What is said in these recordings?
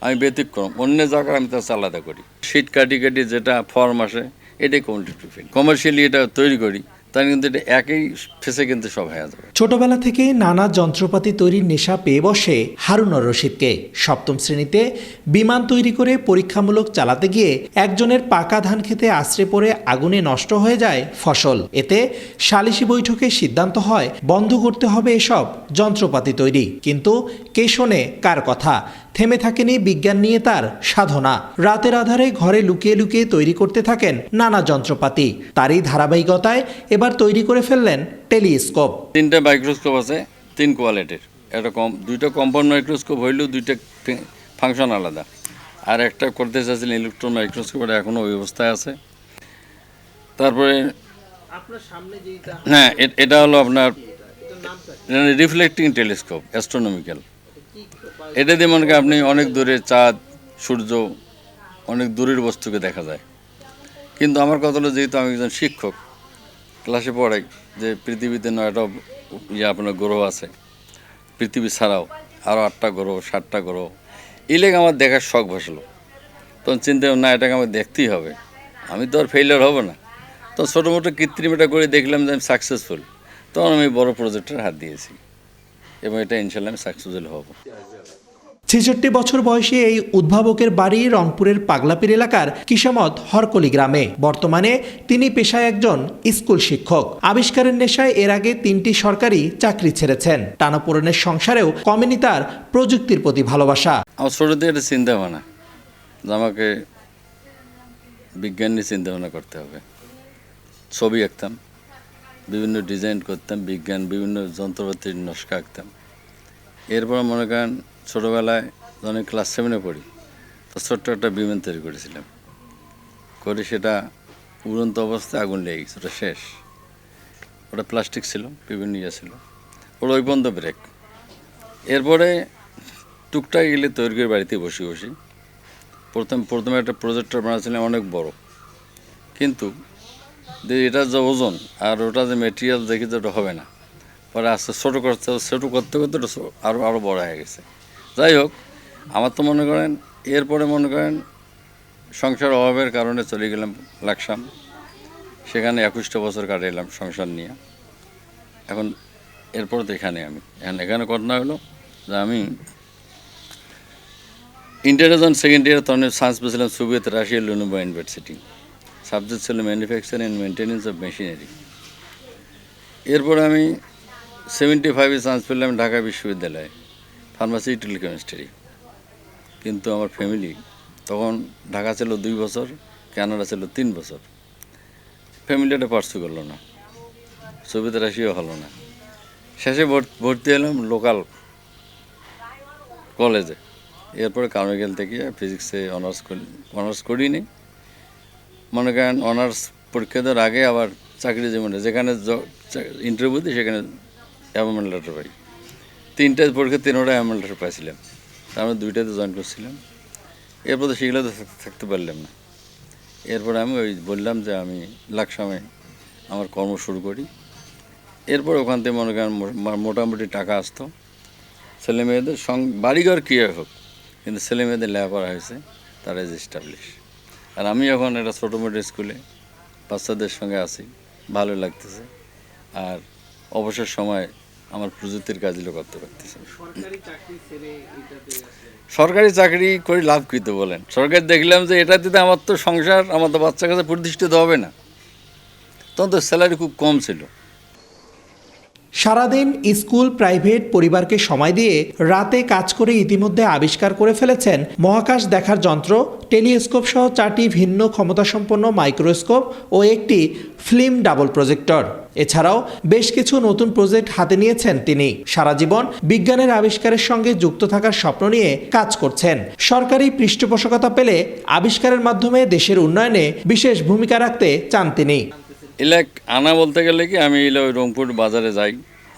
আমি ব্যতিক্রম, অন্য জায়গায় আমি তা আলাদা করি। শীট কাটি কাটি যেটা ফর্ম আসে এটাই কম্পিটিটিভ। কমার্শিয়ালি এটা তৈরি করি, তাই কিন্তু এটা একই ফেসে কিন্তু সব হয়ে যাবে। ছোটবেলা থেকে নানা যন্ত্রপাতি তৈরির নেশা পেয়ে বসে হারুনুর রশিদকে। সপ্তম শ্রেণীতে বিমান তৈরি করে পরীক্ষামূলক চালাতে গিয়ে একজনের পাকা ধান খেতে আশ্রে পড়ে আগুনে নষ্ট হয়ে যায় ফসল। এতে সালিশি বৈঠকে সিদ্ধান্ত হয় বন্ধ করতে হবে এসব যন্ত্রপাতি তৈরি। কিন্তু কে শোনে কার কথা? থেমে থাকেনি বিজ্ঞান নিয়ে তার সাধনা। রাতের আধারে ঘরে লুকিয়ে লুকিয়ে তৈরি করতে থাকেন নানা যন্ত্রপাতি। তারই ধারাবাহিকতায় এবার তৈরি করে ফেললেন টেলিস্কোপ। 3টা মাইক্রোস্কোপ আছে, 3 কোয়ালিটির। একটা দুইটা কম্পাউন্ড মাইক্রোস্কোপ হইলেও 2টা ফাংশন আলাদা। আর একটা করতে চাইছিলেন ইলেকট্রন মাইক্রোস্কোপ, এটা এখনও ওই অবস্থায় আছে। তারপরে হ্যাঁ, এটা হলো আপনার রিফ্লেক্টিং টেলিস্কোপ, অ্যাস্ট্রোনমিক্যাল। এটা দিয়ে মনে করেন আপনি অনেক দূরে চাঁদ, সূর্য, অনেক দূরের বস্তুকে দেখা যায়। কিন্তু আমার কথা হলো, যেহেতু আমি একজন শিক্ষক, ক্লাসে পড়াই যে পৃথিবীতে 9টা আপনার গ্রহ আছে, পৃথিবী ছাড়াও আরও 8টা গ্রহ, 7টা গ্রহ। এই লেগে আমার দেখার শখ বসলো। তখন চিন্তা না, এটাকে আমার দেখতেই হবে, আমি তো আর ফেইলিয়ার হব না। তো ছোটো মোটো কৃত্রিম এটা করে দেখলাম যে আমি সাকসেসফুল। তখন আমি বড় প্রজেক্টের হাত দিয়েছি এবং এটা ইনশাল্লাহ আমি সাকসেসফুল হব। ৬৬ বছর বয়সী এই উদ্ভাবকের বাড়ি রংপুরের পাগলাপীর এলাকার কিসামত হরকলি গ্রামে। বর্তমানে তিনি পেশায় একজন স্কুল শিক্ষক। আবিষ্কারের নেশায় এর আগে 3টি সরকারি চাকরি ছেড়েছেন। টানাপোড়েনের সংসারেও কমেনি তার প্রযুক্তির প্রতি ভালোবাসা। আমার ছোটো থেকে একটা চিন্তা ভাবনা যে আমাকে বিজ্ঞান নিয়ে চিন্তা ভাবনা করতে হবে। ছবি আঁকতাম, বিভিন্ন ডিজাইন করতাম, বিজ্ঞান বিভিন্ন যন্ত্রপাতির নকশা আঁকতাম। এরপর মনে করেন ছোটোবেলায় যখন ক্লাস 7-এ পড়ি, তো ছোট্ট একটা বিমান তৈরি করেছিলাম। করে সেটা উড়ন্ত অবস্থায় আগুন লেগে গেছে, ওটা শেষ। ওটা প্লাস্টিক ছিল, বিভিন্ন ইয়ে ছিল, ওটা ওই পর্যন্ত ব্রেক। এরপরে টুকটাক গেলে তৈরি করে বাড়িতে বসে বসি প্রথমে একটা প্রজেক্টর বানাচ্ছিলাম অনেক বড়, কিন্তু এটা যে ওজন আর ওটা যে মেটেরিয়াল দেখি যে ওটা হবে না। পরে আস্তে ছোটো করতে করতে ওটা আরও বড় হয়ে গেছে। যাই হোক, আমার তো মনে করেন এরপরে মনে করেন সংসার অভাবের কারণে চলে গেলাম লাকসাম। সেখানে 21টা বছর কাটাইলাম সংসার নিয়ে। এখন এরপর তো এখানে এখানে ঘটনা হলো যে আমি ইন্টারে যখন সেকেন্ড ইয়ার তখন চান্স পেয়েছিলাম সোভিয়েত রাশিয়ার লুনোভা ইউনিভার্সিটি। সাবজেক্ট ছিল manufacturing and maintenance of machinery. এরপর আমি 75-এ চান্স পেলাম ঢাকা বিশ্ববিদ্যালয়ে ফার্মাসিউটিক্যাল কেমিস্ট্রি। কিন্তু আমার ফ্যামিলি তখন ঢাকা ছিল 2 বছর, কানাডা ছিল 3 বছর। ফ্যামিলি এটা পার্সু করলো না, সোভিয়েত রাশিয়াও হলো না। শেষে ভর্তি হলাম লোকাল কলেজে। এরপরে কার্মিকেল থেকে ফিজিক্সে অনার্স করিনি। মনে করেন অনার্স পরীক্ষা দেওয়ার আগে আবার চাকরি জীবনে যেখানে ইন্টারভিউ দিই সেখানে অ্যাপয়েন্টমেন্ট লেটার পাই। 3টা পরীক্ষা 3টা অ্যাপয়েন্টমেন্ট লেটার পাইছিলাম, তার মধ্যে 2টাতে জয়েন করছিলাম। এরপর তো সেগুলোতে থাকতে পারলাম না। এরপরে আমি বললাম যে আমি লাকসামে আমার কর্ম শুরু করি। এরপর ওখান থেকে মনে করেন মোটামুটি টাকা আসতো। ছেলে মেয়েদের বাড়িঘর কী হোক, কিন্তু ছেলে মেয়েদের লেখাপড়া হয়েছে, তারা এস্টাবলিশ। আর আমি এখন একটা ছোটো মোটো স্কুলে বাচ্চাদের সঙ্গে আছি, ভালো লাগতেছে। আর অবসর সময় আমার প্রযুক্তির কাজগুলো করতে পারতেছে। সরকারি চাকরি করে লাভ কী তো বলেন? সরকারি দেখলাম যে এটা দিতে আমার তো সংসার, আমার তো বাচ্চা কাছে প্রতিষ্ঠিত হবে না। তখন তো স্যালারি খুব কম ছিল। সারাদিন স্কুল, প্রাইভেট, পরিবারকে সময় দিয়ে রাতে কাজ করে ইতিমধ্যে আবিষ্কার করে ফেলেছেন মহাকাশ দেখার যন্ত্র, টেলিস্কোপ সহ 4টি ভিন্ন ক্ষমতাসম্পন্ন মাইক্রোস্কোপ ও একটি ফিল্ম ডাবল প্রজেক্টর। এছাড়াও বেশ কিছু নতুন প্রজেক্ট হাতে নিয়েছেন তিনি। সারা জীবন বিজ্ঞানের আবিষ্কারের সঙ্গে যুক্ত থাকার স্বপ্ন নিয়ে কাজ করছেন। সরকারি পৃষ্ঠপোষকতা পেলে আবিষ্কারের মাধ্যমে দেশের উন্নয়নে বিশেষ ভূমিকা রাখতে চান তিনি। এলাক আনা বলতে গেলে কি, আমি ওই রংপুর বাজারে যাই,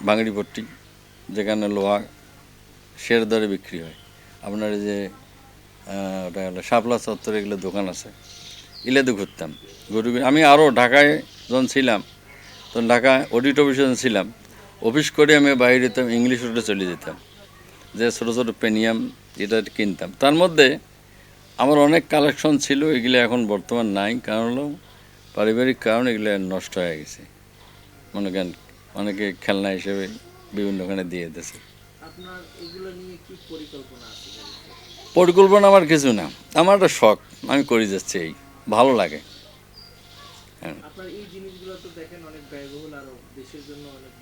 বাঙড়িপট্টি, যেখানে লোহা শের দরে বিক্রি হয়। আপনার যে ওটা হলো শাপলা চত্বরে এগুলো দোকান আছে, ইলাতে ঘুরতাম। আমি আরও ঢাকায় যখন ছিলাম, তখন ঢাকা অডিট অফিসে যখন ছিলাম, অফিস করে আমি বাইরে যেতাম, ইংলিশ রোডে চলে যেতাম, যে ছোটো ছোটো পেনিয়াম এটা কিনতাম। তার মধ্যে আমার অনেক কালেকশন ছিল, এগুলো এখন বর্তমান নাই, কারণ হলো পারিবারিক কারণ এগুলো নষ্ট হয়ে গেছে। মনে করেন অনেকে খেলনা হিসেবে বিভিন্নখানে দিয়ে দিয়েছে। আপনার এগুলো নিয়ে কি পরিকল্পনা আছে? পরিকল্পনা আমার কিছু না, আমার একটা শখ, আমি করে যাচ্ছি, এই ভালো লাগে। আপনার এই জিনিসগুলো তো দেখেন অনেক ব্যয়বহুল আর দেশের জন্য অনেক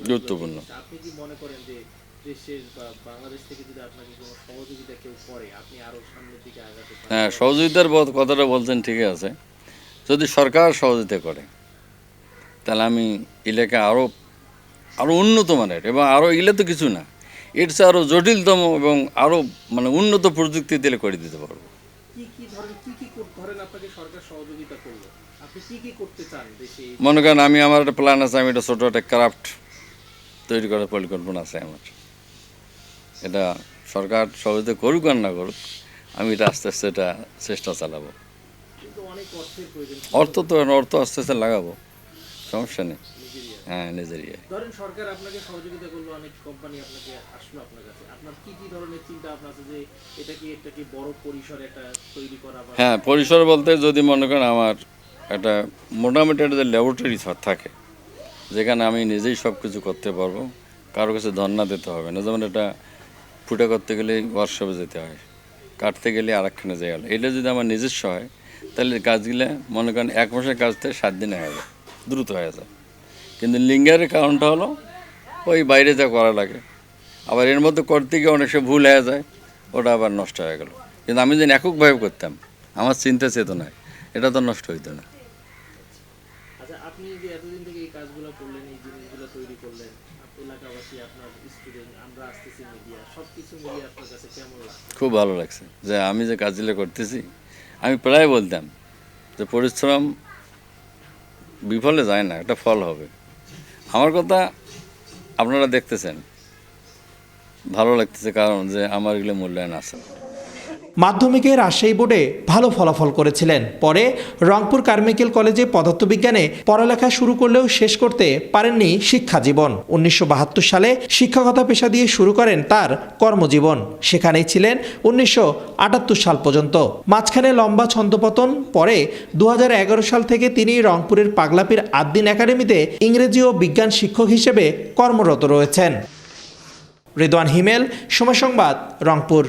গুরুত্বপূর্ণ। আপনি কি মনে করেন যে দেশের বা বাংলাদেশ থেকে যদি আপনাকে কোনো সহযোগিতা কেউ করে আপনি আরো সামনের দিকে আগাতে পারেন? হ্যাঁ, সহযোগিতার কথাটা বলছেন, ঠিকই আছে। যদি সরকার সহযোগিতা করে তাহলে আমি এলাকা আরও আরও উন্নত মানের, এবং আরও এগুলো তো কিছু না, এর চেয়ে আরও জটিলতম এবং আরও মানে উন্নত প্রযুক্তি দিলে করে দিতে পারবো। ধরেন আপনাকে সরকার সহযোগিতা করলো, আপনি কি করতে চান দেশে? মনে করেন আমি, আমার একটা প্ল্যান আছে, আমি একটা ছোটো একটা ক্রাফট তৈরি করার পরিকল্পনা আছে আমার। এটা সরকার সহযোগিতা করুক আর না করুক, আমি এটা আস্তে আস্তে এটা চেষ্টা চালাবো। কিন্তু অনেক অর্থের প্রয়োজন। অর্থ আস্তে আস্তে লাগাবো, সমস্যা নেই। হ্যাঁ, নিজের ইয়ে। ধরেন সরকার আপনাকে সহযোগিতা করলো, অনেক কোম্পানি আপনাকে আসলো আপনার কাছে, আপনার কি ধরনের চিন্তা ভাবনা আছে যে এটা কি বড় পরিসরে এটা তৈরি করা? হ্যাঁ, পরিসর বলতে যদি মনে করেন আমার একটা মোটামুটি একটা ল্যাবরেটরি থাকে, যেখানে আমি নিজেই সব কিছু করতে পারবো, কারো কাছে ধর্ণা দিতে হবে না। যেমন এটা ফুটা করতে গেলে ওয়ার্কশপে যেতে হয়, কাটতে গেলে আরেকখানে যাই হলো। এটা যদি আমার নিজস্ব হয় তাহলে কাজগুলো মনে করেন 1 মাসের কাজটা 7 দিনে হয়ে যায়, দ্রুত হয়ে যায়। কিন্তু লিঙ্গারের কারণটা হলো ওই বাইরে যা করা লাগে, আবার এর মধ্যে করতে গিয়ে অনেক সময় ভুল হয়ে যায়, ওটা আবার নষ্ট হয়ে গেল। কিন্তু আমি যদি এককভাবে করতাম, আমার চিন্তা চেতনায়, এটা তো নষ্ট হইতো না। আচ্ছা, আপনি যে এতদিন থেকে এই কাজগুলো করলেন, এই জিনিসগুলো তৈরি করলেন, এলাকাবাসী, আপনার স্টুডেন্ট, আমরা আসতেছি, মিডিয়া, সবকিছু মিলিয়ে আপনার কাছে কেমন লাগছে? খুব ভালো লাগছে যে আমি যে কাজগুলো করতেছি, আমি প্রায় বলতাম যে পরিশ্রম বিফলে যায় না, একটা ফল হবে। আমার কথা আপনারা দেখতেছেন, ভালো লাগতেছে, কারণ যে আমার এগুলো মূল্যায়ন আছে। মাধ্যমিকে রাজশাহী বোর্ডে ভালো ফলাফল করেছিলেন। পরে রংপুর কারমিকেল কলেজে পদার্থবিজ্ঞানে পড়ালেখা শুরু করলেও শেষ করতে পারেননি শিক্ষা জীবন। 1972 সালে শিক্ষকতা পেশা দিয়ে শুরু করেন তার কর্মজীবন। সেখানেই ছিলেন 1978 সাল পর্যন্ত। মাঝখানে লম্বা ছন্দপতন, পরে 2011 সাল থেকে তিনি রংপুরের পাগলাপীর আদ্দিন একাডেমিতে ইংরেজি ও বিজ্ঞান শিক্ষক হিসেবে কর্মরত রয়েছেন। রেদওয়ান হিমেল, সময় সংবাদ, রংপুর।